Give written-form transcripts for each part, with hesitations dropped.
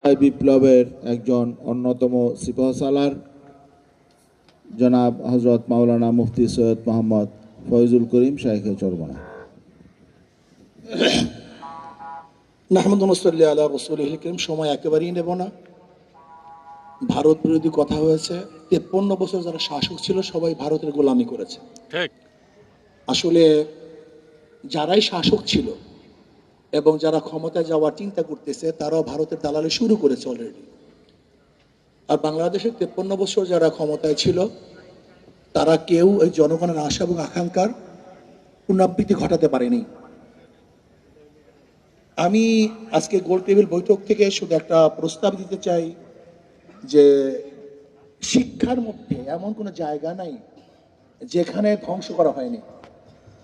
বিপ্লবের একজন অন্যতম সিপাহসালার জনাব হজরত মাওলানা মুফতি সৈয়দ মোহাম্মদ ফয়জুল করিম শাইখে চরমনা। নাহমাদুল্লাহ আলা রাসূলিল কারীম। সময় একেবারেই নেব না। ভারত বিরোধী কথা হয়েছে। 53 বছর যারা শাসক ছিল সবাই ভারতের গোলামি করেছে। ঠিক। আসলে যারাই শাসক ছিল এবং যারা ক্ষমতায় যাওয়ার চিন্তা করতেছে তারাও ভারতের দালালি শুরু করেছে অলরেডি। আর বাংলাদেশের 53 বছর যারা ক্ষমতায় ছিল তারা কেউ এই জনগণের আশা এবং আকাঙ্ক্ষার পুনরাবৃত্তি ঘটাতে পারেনি। আমি আজকে গোল টেবিল বৈঠক থেকে শুধু একটা প্রস্তাব দিতে চাই যে শিক্ষার মধ্যে এমন কোনো জায়গা নাই যেখানে ধ্বংস করা হয়নি।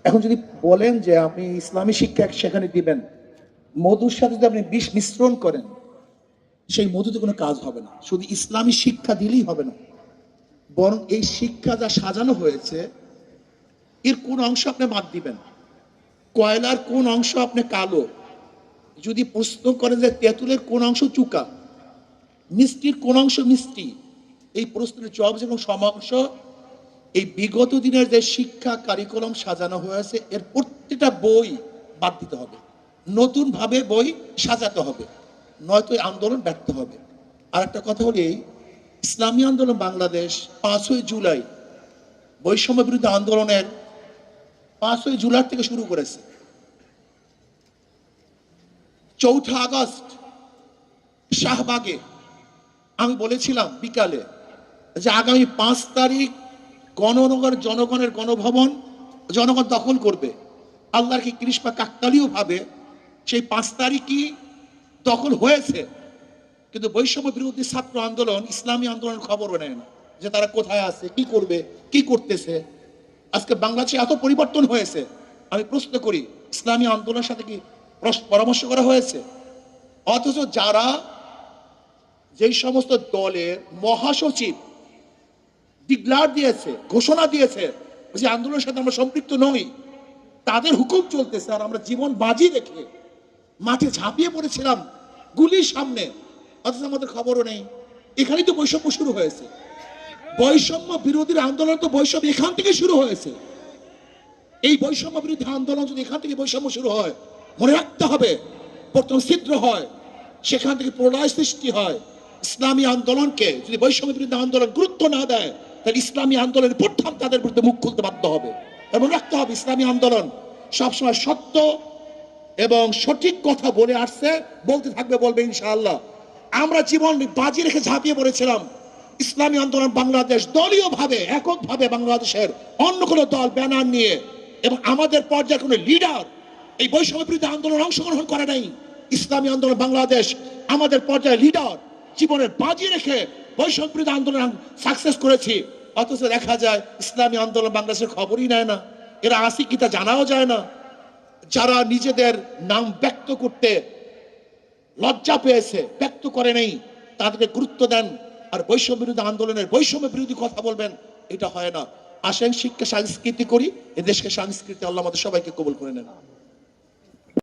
এখন যদি বলেন যে আপনি ইসলামী শিক্ষা সেখানে দিবেন, মধুর সাথে যদি আপনি বিষ মিশ্রণ করেন সেই মধুতে কোনো কাজ হবে না। শুধু ইসলামী শিক্ষা দিলেই হবে না, বরং এই শিক্ষা যা সাজানো হয়েছে এর কোন অংশ আপনি বাদ দিবেন, কয়লার কোন অংশ আপনি কালো, যদি প্রশ্ন করেন যে তেঁতুলের কোন অংশ চুকা, মিষ্টির কোন অংশ মিষ্টি, এই প্রশ্নের জবাব এবং সমাংশ এই বিগত দিনের যে শিক্ষা কারিকুলাম সাজানো হয়েছে এর প্রত্যেকটা বই বাদ দিতে হবে, নতুন ভাবে বই সাজাতে হবে, নয়তো আন্দোলন ব্যর্থ হবে। আর একটা কথা হলো এই ইসলামী আন্দোলন বাংলাদেশ 5ই জুলাই বৈষম্য বিরোধী আন্দোলনের 5ই জুলাই থেকে শুরু করেছে। 4 আগস্ট শাহবাগে আমি বলেছিলাম বিকালে যে আগামী 5 তারিখ জনগণের গণভবন জনগণ দখল করবে। আল্লাহর কি কৃষ্ণা কাকতালীয় ভাবে সেই 5 তারিখই দখল হয়েছে, কিন্তু বৈষম্য বিরোধী ছাত্র আন্দোলন ইসলামী আন্দোলনের খবরও নেয় না যে তারা কোথায় আছে, কি করবে, কি করতেছে। আজকে বাংলাদেশে এত পরিবর্তন হয়েছে, আমি প্রশ্ন করি ইসলামী আন্দোলনের সাথে কি পরামর্শ করা হয়েছে? অথচ যারা যেই সমস্ত দলের মহাসচিব ডিক্লার দিয়েছে, ঘোষণা দিয়েছে যে আন্দোলনের সাথে আমরা সম্পৃক্ত নই, তাদের হুকুম চলতেছে আর আমরা জীবন বাজি রেখে মাঠে ঝাঁপিয়ে পড়েছিলাম গুলির সামনে, অথচ আমাদের খবরও নেই। এখানেই তো বৈষম্য শুরু হয়েছে। বৈষম্য বিরোধী আন্দোলন তো বৈষম্য এখান থেকে শুরু হয়েছে। এই বৈষম্য বিরোধী আন্দোলন যদি এখান থেকে বৈষম্য শুরু হয়, মনে রাখতে হবে প্রথম ছিদ্র হয়, সেখান থেকে প্রলয় সৃষ্টি হয়। ইসলামী আন্দোলনকে যদি বৈষম্য বিরোধী আন্দোলন গুরুত্ব না দেয় তাহলে ইসলামী আন্দোলনের প্রথম তাদের বিরুদ্ধে মুখ খুলতে বাধ্য হবে। এবং রাখতে হবে ইসলামী আন্দোলন সবসময় সত্য এবং সঠিক কথা বলে আসছে, বলতে থাকবে, বলবে ইনশাআল্লাহ। আমরা জীবন বাজি রেখে ঝাঁপিয়ে পড়েছিলাম ইসলামী আন্দোলন বাংলাদেশ দলীয় ভাবে এককভাবে বাংলাদেশের অন্য কোনো দল ব্যানার নিয়ে, এবং আমাদের পর্যায়ে কোনো লিডার এই বৈষম্য বিরোধী আন্দোলন অংশগ্রহণ করে নাই। ইসলামী আন্দোলন বাংলাদেশ আমাদের পর্যায়ে লিডার জীবনের বাজি রেখে বৈষম্য বিরোধী আন্দোলন সাকসেস করেছি। অথচ দেখা যায় ইসলামী আন্দোলন বাংলাদেশের খবরই নেয় না, এরা আসি কি তা জানাও যায় না। যারা নিজেদের নাম ব্যক্ত করতে লজ্জা পেয়েছে, ব্যক্ত করে নেই, তাদেরকে গুরুত্ব দেন আর বৈষম্য বিরোধী আন্দোলনের বৈষম্য বিরোধী কথা বলবেন, এটা হয় না। আসেন শিক্ষা সংস্কৃতি করি, এ দেশকে সংস্কৃতি আল্লাহ আমাদের সবাইকে কবুল করে নেন।